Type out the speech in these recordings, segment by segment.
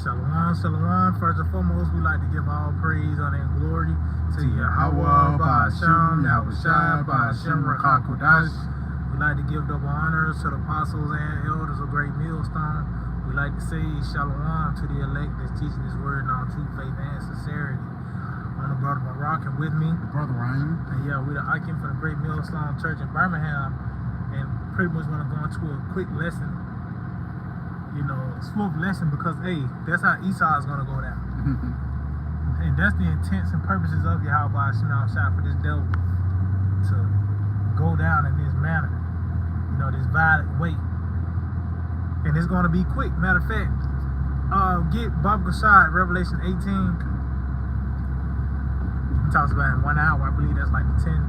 Shalom, shalom. First and foremost, we like to give all praise, honor, and glory to Yahweh, Ba'ashem, Yahushua, Ba'ashem, Rakakudash. We like to give double honors to the apostles and elders of Great Millstone. We like to say shalom to the elect that's teaching this word in all true faith and sincerity. I'm the brother Barak, and with me, Brother Ryan. And yeah, we're the Akim from the Great Millstone Church in Birmingham, and pretty much want to go into a quick lesson. You know, swift lesson, because hey, that's how Esau is gonna go down. And that's the intents and purposes of Yahweh Shema Shah, for this devil to go down in this manner, you know, this violent way. And it's gonna be quick. Matter of fact, get Bob Gashad, Revelation 18. He talks about in 1 hour. I believe that's like the 10th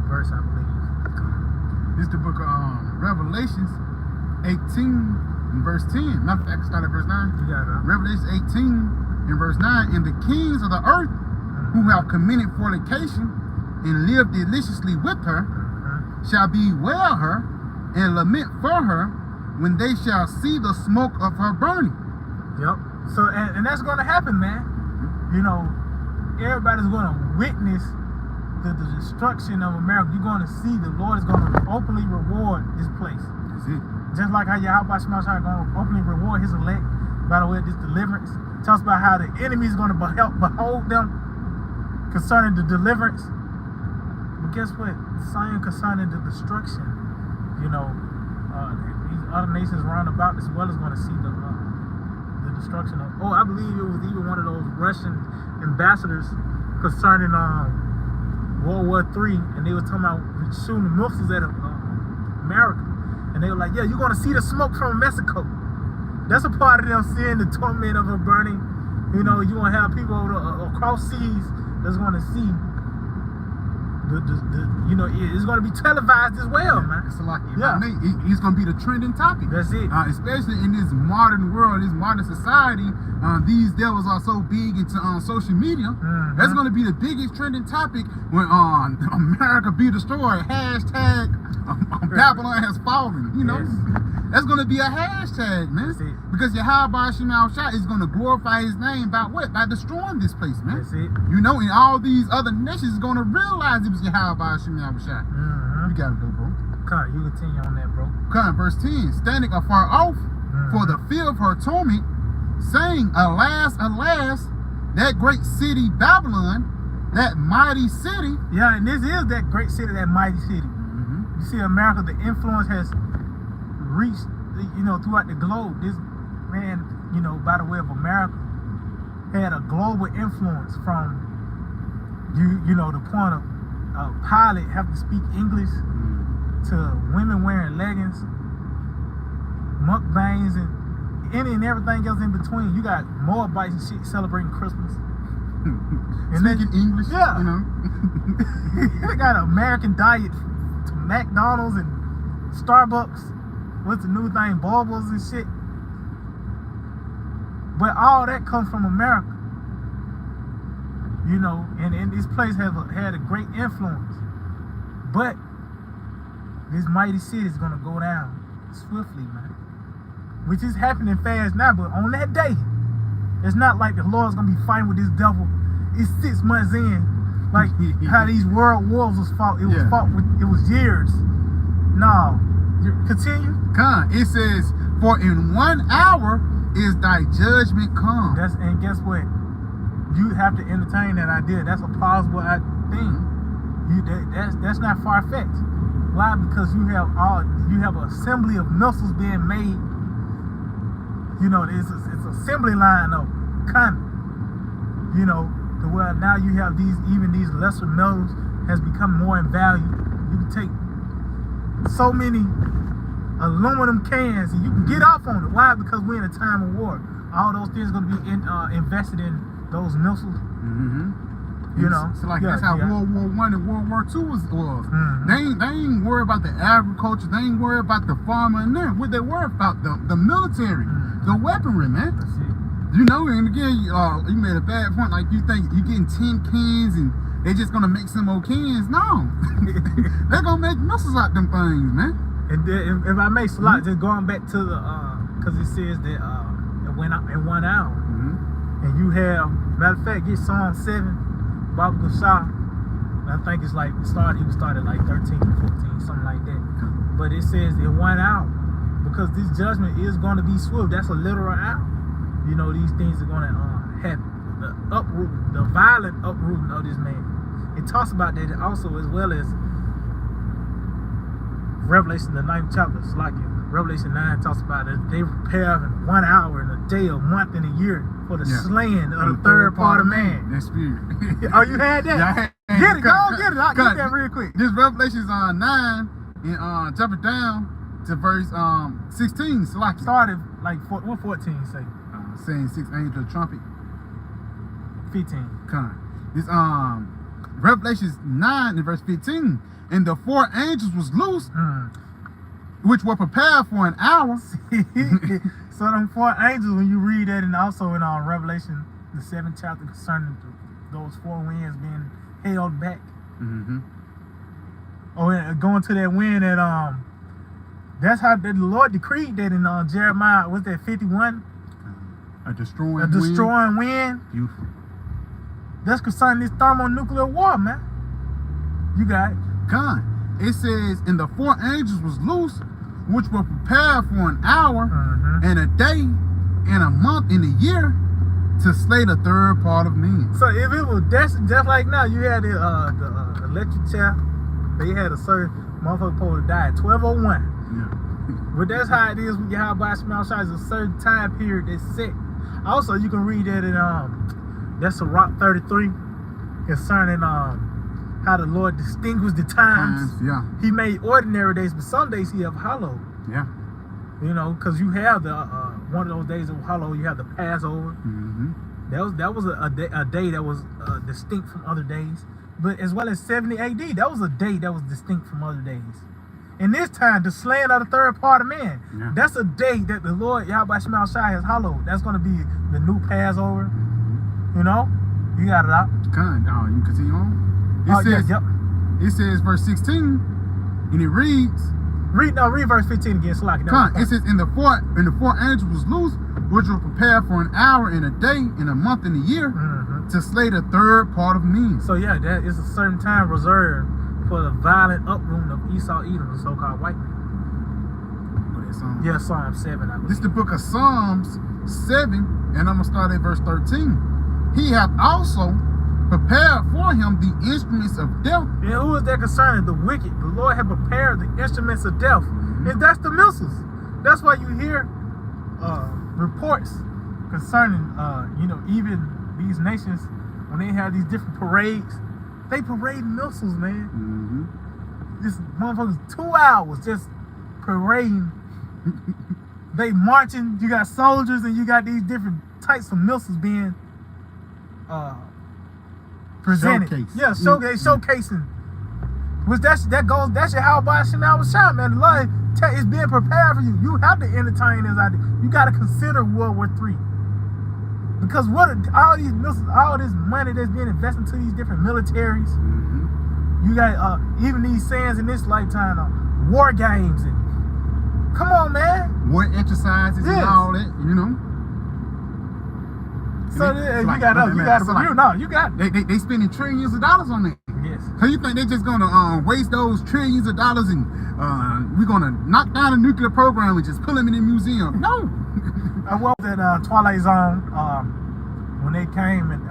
verse, I believe. This is the book of Revelations 18 and verse 10. Matter of fact, start at verse 9. You got it. Revelation 18 and verse 9. And the kings of the earth who have committed fornication and lived deliciously with her shall bewail her and lament for her when they shall see the smoke of her burning. Yep. So, and that's going to happen, man. You know, everybody's going to witness the destruction of America. You're going to see the Lord is going to openly reward this place. That's it. Just like how Yahweh Shema Shah is going to openly reward his elect by the way of this deliverance. Talks about how the enemy is going to help behold them concerning the deliverance. But guess what? Same concerning the destruction. You know, these other nations round about as well as going to see the destruction of. Oh, I believe it was even one of those Russian ambassadors concerning World War III, and they were talking about shooting missiles at America, and they were like, yeah, you're going to see the smoke from Mexico. That's a part of them seeing the torment of a burning. You know, you're going to have people across seas that's going to see you know, it's going to be televised as well, man. It's like, it's going to be the trending topic. That's it. Especially in this modern world, this modern society, these devils are so big into social media. That's going to be the biggest trending topic when America be destroyed. Hashtag Babylon has fallen. You know, that's going to be a hashtag, man. Because Yahweh Shema Shah is going to glorify his name by what? By destroying this place, man. That's it. You know, and all these other nations is going to realize it was Yahweh Shema Shah. You got it, though, bro. Come, you continue on that, bro. Come, verse 10. Standing afar off for the fear of her torment, saying, alas, alas, that great city Babylon, that mighty city. Yeah, and this is that great city, that mighty city. You see, America, the influence has reached, you know, throughout the globe. This man, you know, by the way of America, had a global influence from, you know, the point of a pilot having to speak English to women wearing leggings, mukbangs, and any and everything else in between. You got Moabites and shit celebrating Christmas. And speaking English, yeah. You know. They got an American diet to McDonald's and Starbucks. What's the new thing? Bubbles and shit. But all that comes from America. You know, and this place had a great influence. But this mighty city is going to go down swiftly, man. Which is happening fast now, but on that day, it's not like the Lord's going to be fighting with this devil. It's 6 months in. Like how these world wars was fought. It was fought with, it was years. No. Continue. Come. It says, for in 1 hour is thy judgment come. And guess what? You have to entertain that idea. That's a plausible thing. That's not far-fetched. Why? Because you have an assembly of missiles being made. You know, it's assembly line of coming. You know, to where now you have these lesser metals has become more in value. You can take so many aluminum cans and you can get off on it. Why? Because we're in a time of war. All those things are going to be invested in those missiles. You know, so like that's how World War I and World War II was. They ain't worried about the agriculture. They ain't worried about the farmer and them. What they worry about the military, the weaponry, man. That's it. You know, and again, you made a bad point. Like you think you're getting 10 cans and they're just gonna make some more cans. No, they're gonna make missiles out them things, man. And then, if I may, Salat, just going back to the because it says that it went out in 1 hour. And you have, matter of fact, get Psalm 7, Baba Gashah. I think it's like, he started like 13 or 14, something like that. But it says in 1 hour, because this judgment is going to be swift. That's a literal hour. You know, these things are going to happen. The violent uprooting of this man. It talks about that also, as well as Revelation, the 9th chapter. It's like Revelation 9 talks about it. They prepare in 1 hour, in a day, a month, and a year for the slaying of the third part of man. That spirit. Oh, you had that? Yeah, get it, go get it. I'll get that real quick. This Revelation's on 9 and jump it down to verse 16. So like started like what 14 say? Saying 6 angels trumpet. 15. This Revelations 9 and verse 15. And the 4 angels was loose, which were prepared for an hour. So them 4 angels, when you read that, and also in Revelation, the 7th chapter, concerning those 4 winds being held back. Oh, and going to that wind that that's how the Lord decreed that in Jeremiah, what's that, 51? A destroying wind. Beautiful. That's concerning this thermonuclear war, man. You got it. It says, and the 4 angels was loose, which were prepared for an hour, and a day, and a month, and a year, to slay the third part of men. So if it was just like now, you had the electric chair, they had a certain motherfucker supposed to die at 12:01. Yeah. But that's how it is with Yahweh Shemel Shai. It's a certain time period that's set. Also, you can read that in that's a Rock 33 concerning how the Lord distinguished the times. Yeah. He made ordinary days, but some days he have hallowed. Yeah. You know, because you have the one of those days of hallowed. You have the Passover. That was a day that was distinct from other days. But as well as 70 AD, that was a day that was distinct from other days. And this time, the slaying of the third part of man, that's a day that the Lord Yahweh Shemel Shai has hallowed. That's going to be the new Passover. You know, you got it out. You continue on. It says verse 16, and it reads. Read verse 15 again, so like it says, and the four angels was loose, which were prepared for an hour, and a day, and a month, and a year, to slay the third part of men. So yeah, that is a certain time reserved for the violent uprooting of Esau, Edom, the so-called white man. Yeah, Psalm 7. I believe. This is the book of Psalms 7, and I'm gonna start at verse 13. He hath also prepared for him the instruments of death. And who is that concerning? The wicked. The Lord had prepared the instruments of death. And that's the missiles. That's why you hear reports concerning, even these nations, when they have these different parades, they parade missiles, man. This motherfuckers 2 hours just parading. They marching. You got soldiers and you got these different types of missiles being presented. Showcasing. Which that's your how by Shemel Shai, man. The Lord is being prepared for you. You have to entertain this idea. You got to consider World War III. Because all these missiles, all this money that's being invested into these different militaries. You got even these sayings in this lifetime, war games. And, come on, man. War exercises and all that, you know. So you got it. They spending trillions of dollars on that. Yes. So you think they're just gonna waste those trillions of dollars and we're gonna knock down a nuclear program and just put them in a museum? No. I was at Twilight Zone when they came and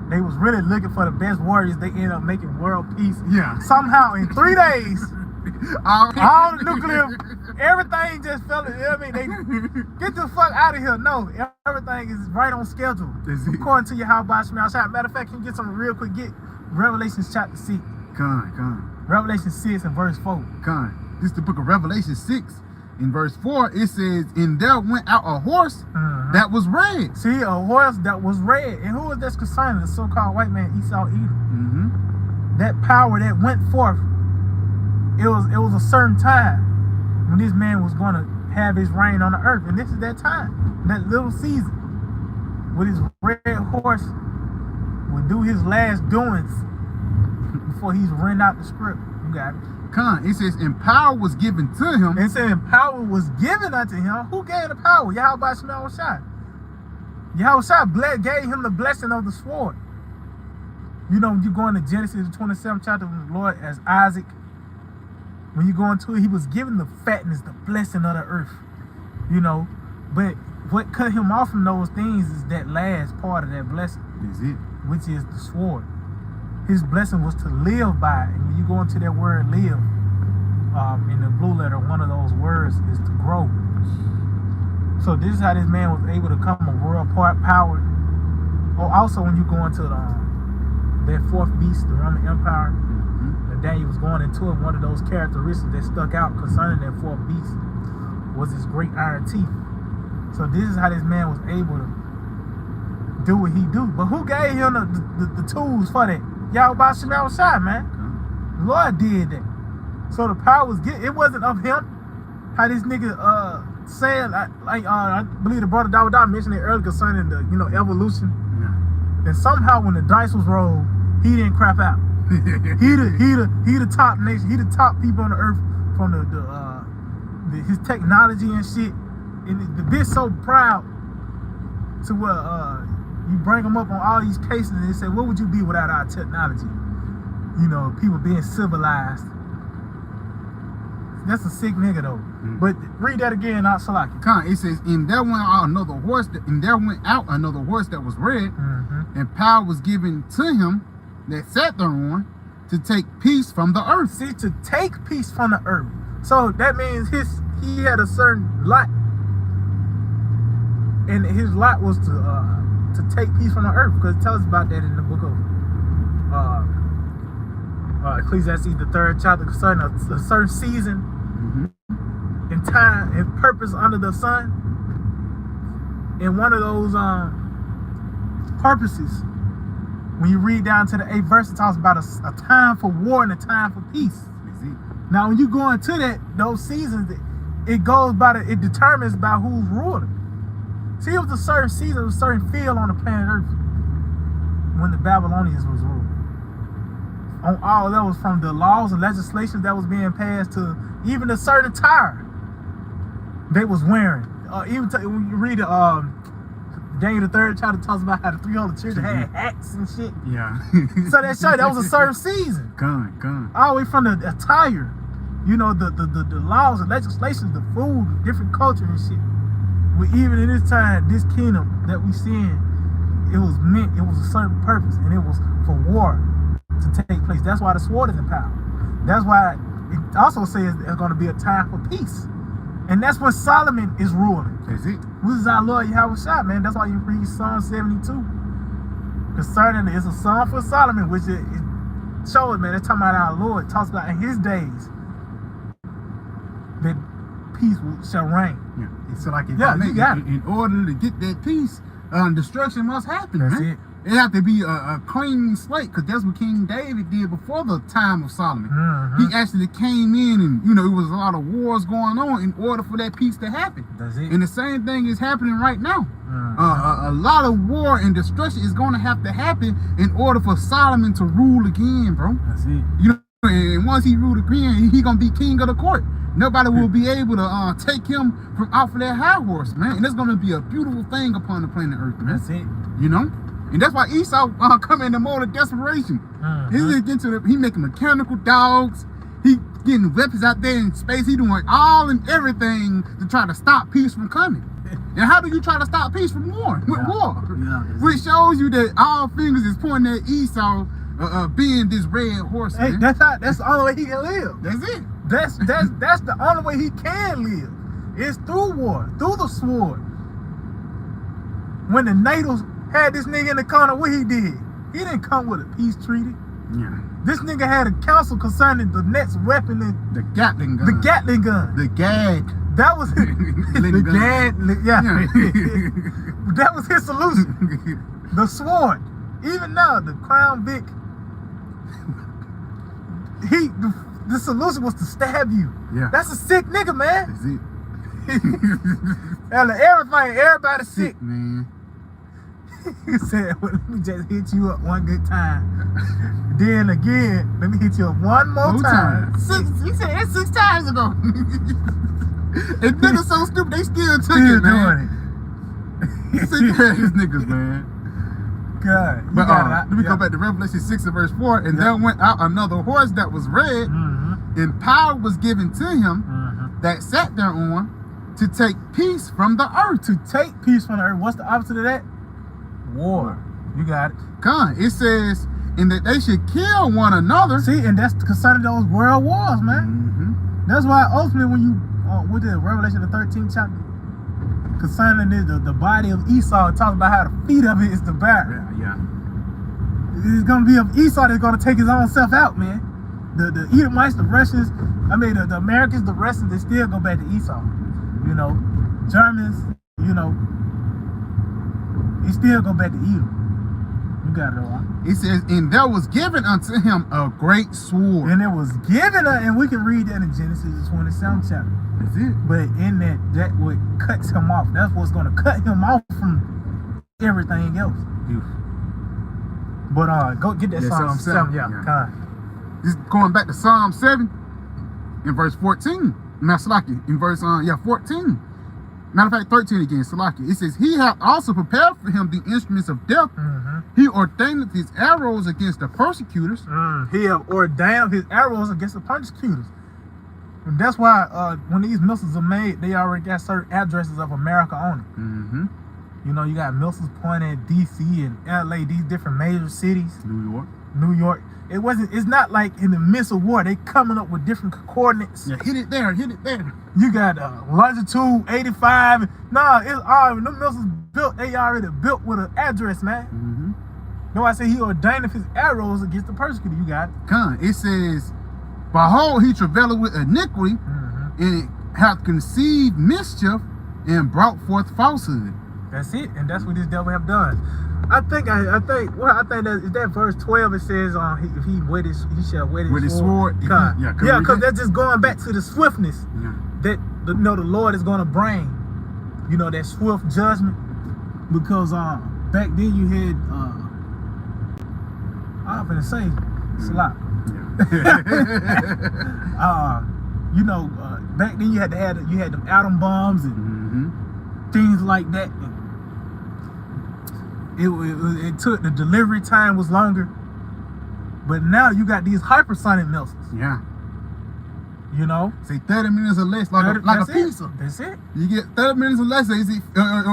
they was really looking for the best warriors. They ended up making world peace. Yeah. Somehow in 3 days, all the nuclear, everything just fell. They get the fuck out of here. No, everything is right on schedule. According to your how by Shemel Shai. Matter of fact, can you get something real quick? Get Revelation chapter 6. Revelation 6 and verse 4. This is the book of Revelation 6. In verse 4, it says, and there went out a horse that was red. See, a horse that was red. And who is this concerning? The so-called white man, Esau, Edom. That power that went forth, it was a certain time when this man was going to have his reign on the earth. And this is that time, that little season, with his red horse would do his last doings before he's written out the script. You got it. It says, and power was given to him. It said, and power was given unto him. Who gave the power? Yahweh Shai. Yahweh gave him the blessing of the sword. You know, when you go into Genesis, the 27th chapter, of the Lord as Isaac, when you go into it, he was given the fatness, the blessing of the earth. You know, but what cut him off from those things is that last part of that blessing. Is it? Which is the sword. His blessing was to live by. And when you go into that word live, in the blue letter, one of those words is to grow. So this is how this man was able to come a world power. Oh, also when you go into that fourth beast, the Roman Empire, and Daniel was going into it, one of those characteristics that stuck out concerning that fourth beast was his great iron teeth. So this is how this man was able to do what he do. But who gave him the tools for that? Yahweh Shai, man. The Lord did that. So the power was it wasn't of him. How this nigga said, I believe the brother Dawud mentioned it earlier concerning the evolution. Yeah. And somehow when the dice was rolled, he didn't crap out. he the top nation. He the top people on the earth from his technology and shit. And the bitch so proud to where you bring them up on all these cases and they say, what would you be without our technology? You know, people being civilized. That's a sick nigga though. But read that again, not Salaki. It says, and there went out another horse that was red, and power was given to him that sat thereon to take peace from the earth. See, to take peace from the earth. So that means he had a certain lot. And his lot was to take peace from the earth, because it tells us about that in the book of Ecclesiastes, the 3rd chapter, concerning a certain season and time and purpose under the sun. And one of those purposes, when you read down to the 8th verse, it talks about a time for war and a time for peace. Now, when you go into those seasons, it goes by it determines by who's ruling. See, it was a certain season, a certain field on the planet Earth when the Babylonians was ruling. On all that was from the laws and legislation that was being passed to even a certain attire they was wearing. Even when you read Daniel the 3rd chapter, talks about how the 300 children had hats and shit. Yeah. So that showed that was a certain season. All the way from the attire, you know, the laws and legislations, the food, the different culture and shit. But even in this time, this kingdom that we see in, it was a certain purpose, and it was for war to take place. That's why the sword is in power. That's why it also says there's going to be a time for peace. And that's when Solomon is ruling. Is it? Which is our Lord Yahweh Shai, man. That's why you read Psalm 72. Concerning it's a song for Solomon, which it shows, man, it's talking about our Lord. It talks about in his days that peace shall reign. Yeah. So like in order to get that peace, destruction must happen. That's man. It have to be a clean slate, because that's what King David did before the time of Solomon. He actually came in and, you know, it was a lot of wars going on in order for that peace to happen. That's it. And the same thing is happening right now. A lot of war and destruction is going to have to happen in order for Solomon to rule again, bro. That's it. You know, and once he ruled again, he going to be king of the court. Nobody will be able to take him from off of that high horse, man. And it's going to be a beautiful thing upon the planet Earth, man. That's it. You know? And that's why Esau come in the mode of desperation. He making mechanical dogs. He getting weapons out there in space. He doing all and everything to try to stop peace from coming. And how do you try to stop peace from war? With war. Which shows you that all fingers is pointing at Esau being this red horse. Hey, man. that's the only way he can live. That's it. That's the only way he can live. It's through war, through the sword. When the natives had this nigga in the corner, what he did? He didn't come with a peace treaty. Yeah. This nigga had a council concerning the next weapon, the Gatling gun. The Gatling gun. The Gad. That was it. The Gad. Yeah. That was his solution. The sword. Even now, the Crown Vic. The solution was to stab you. Yeah. That's a sick nigga, man. That's it. Everybody's sick. Man. He said, well, let me just hit you up one good time. Then again, let me hit you up one more time. He said it 6 times ago. And niggas so stupid, they still took it, man. Sick ass niggas, man. God. But let me go back to Revelation 6 and verse 4. And there went out another horse that was red, and power was given to him that sat thereon to take peace from the earth. To take peace from the earth. What's the opposite of that? War. You got it. It says, and that they should kill one another. See, and that's concerning those world wars, man. That's why ultimately when you with the Revelation the 13th chapter, concerning the body of Esau, it talks about how the feet of it is the bear. Yeah. It's gonna be of Esau that's gonna take his own self out, man. The Edomites, the Russians, the Americans, the Russians, they still go back to Esau. You know, Germans, you know, they still go back to Edom. You got it all. It says, and there was given unto him a great sword. And it was given, and we can read that in Genesis the 27th chapter. That's it. But in that what cuts him off. That's what's going to cut him off from everything else. But go get that Psalm 7. Yeah. This going back to Psalm 7 in verse 14. Salaki, in verse 14. Matter of fact, 13 again, Salaki. It says, he hath also prepared for him the instruments of death. He ordained his arrows against the persecutors. He have ordained his arrows against the persecutors. And that's why when these missiles are made, they already got certain addresses of America on it. You know, you got missiles pointing at DC and LA, these different major cities. New York. It's not like in the missile war, they coming up with different coordinates. Yeah, hit it there. You got longitude 85. Nah, it's already, them missiles built, they already built with an address, man. No, I say he ordained his arrows against the persecutor. You got it. It says, behold, he travailed with iniquity, and hath conceived mischief, and brought forth falsehood. That's it, and that's what this devil have done. I think that is that verse 12. It says, if he wet he shall wet his sword. Because that's just going back to the swiftness that the Lord is going to bring. You know, that swift judgment. Because back then you had I'm gonna say it's a lot. You know, back then you had them atom bombs and things like that. It took, the delivery time was longer, but now you got these hypersonic missiles. Yeah. You know, say 30 minutes or less, like a pizza. That's it. You get 30 minutes or less, or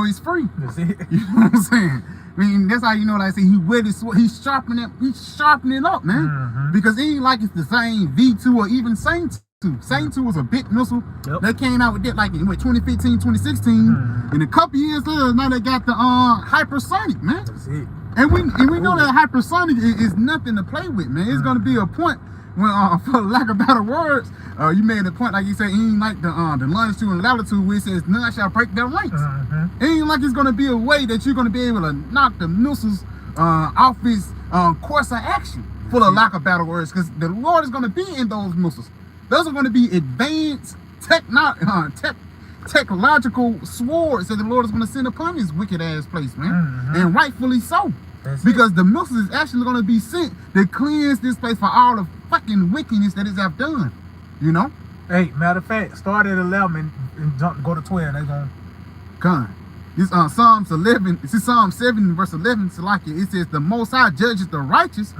it's free. That's it. You know what I'm saying? I mean, that's how you know, like I say, he wet his sword, he's sharpening it up, man. Because it ain't like it's the same V2 or even Same 2. Same 2 was a big missile. They came out with that like in 2015, 2016. And a couple years later, now they got the hypersonic, man. That's it. And we know that hypersonic is nothing to play with, man. It's gonna be a point when, for lack of better words, you made a point, like you said, it ain't like the longitude and latitude where it says none shall break their ranks. It ain't like it's gonna be a way that you're gonna be able to knock the missiles off its course of action, for lack of better words, because the Lord is gonna be in those missiles. Those are gonna be advanced technological swords that the Lord is gonna send upon this wicked ass place, man. And rightfully so. Because the missiles is actually going to be sent to cleanse this place for all the fucking wickedness that it have done. You know? Hey, matter of fact, start at 11 and go to 12. They're going to come. This Psalms 11. This is Psalm 7 verse 11. So like it says, the Most High judges the righteous,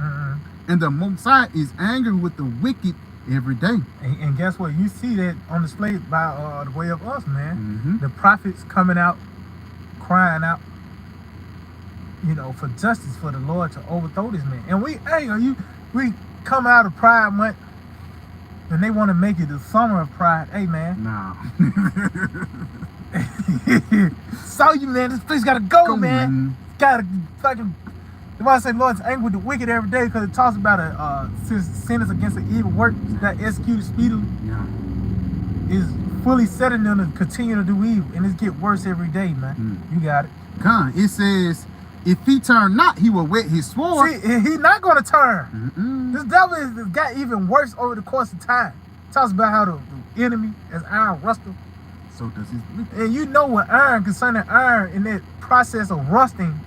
and the Most High is angry with the wicked every day. And guess what? You see that on display by the way of us, man. The prophets coming out, crying out, you know, for justice, for the Lord to overthrow this man. And we come out of Pride Month, and they want to make it the summer of Pride. Hey, man. No. Saw you, man. This place gotta go, man. Gotta fucking. The Bible says, Lord's angry with the wicked every day, because it talks about a sentence against the evil work that executed speedily is fully setting them to continue to do evil, and it's get worse every day, man. You got it. It says, if he turn not, he will wet his sword. See, he's not going to turn. This devil has got even worse over the course of time. It talks about how the enemy is iron rusted. So does his wicked. And you know what iron, concerning iron, in that process of rusting,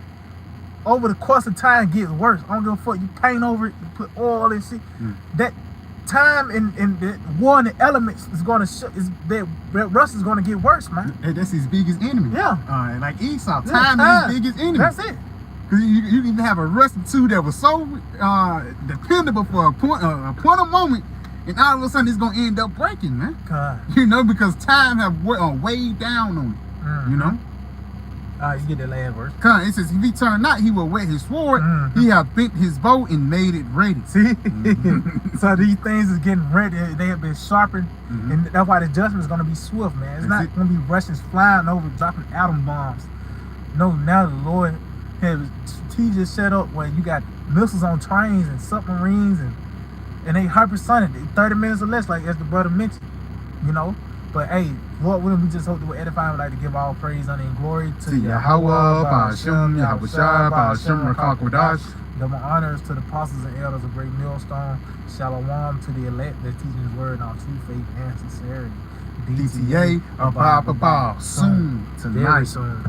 over the course of time gets worse. I don't give a fuck. You paint over it, you put oil and shit. That time and the war in the elements is gonna that rust is gonna get worse, man. That's his biggest enemy. Yeah. Like Esau, time is his biggest enemy. That's it. Cause you can have a rust or two that was so dependable for a point of moment, and all of a sudden it's gonna end up breaking, man. God. You know, because time have weighed down on it. You know. You get that last verse. It says, if he turn not, he will wet his sword. He have bent his bow and made it ready. See? So these things is getting ready. They have been sharpened. And that's why the judgment is going to be swift, man. It's not going to be Russians flying over, dropping atom bombs. No, now the Lord has strategic set up where you got missiles on trains and submarines and they hypersonic, 30 minutes or less, like as the brother mentioned, you know. But hey, Lord willing, we just hope that we're edifying. We'd like to give all praise, honor, and glory to Yahweh, Ba'ashem, Yahushua, Ba'ashem, Rakak Wadash. Double honors to the apostles and elders of Great Millstone. Shalom to the elect that teaching his word on true faith and sincerity. DTA, Abba, soon tonight. Very soon.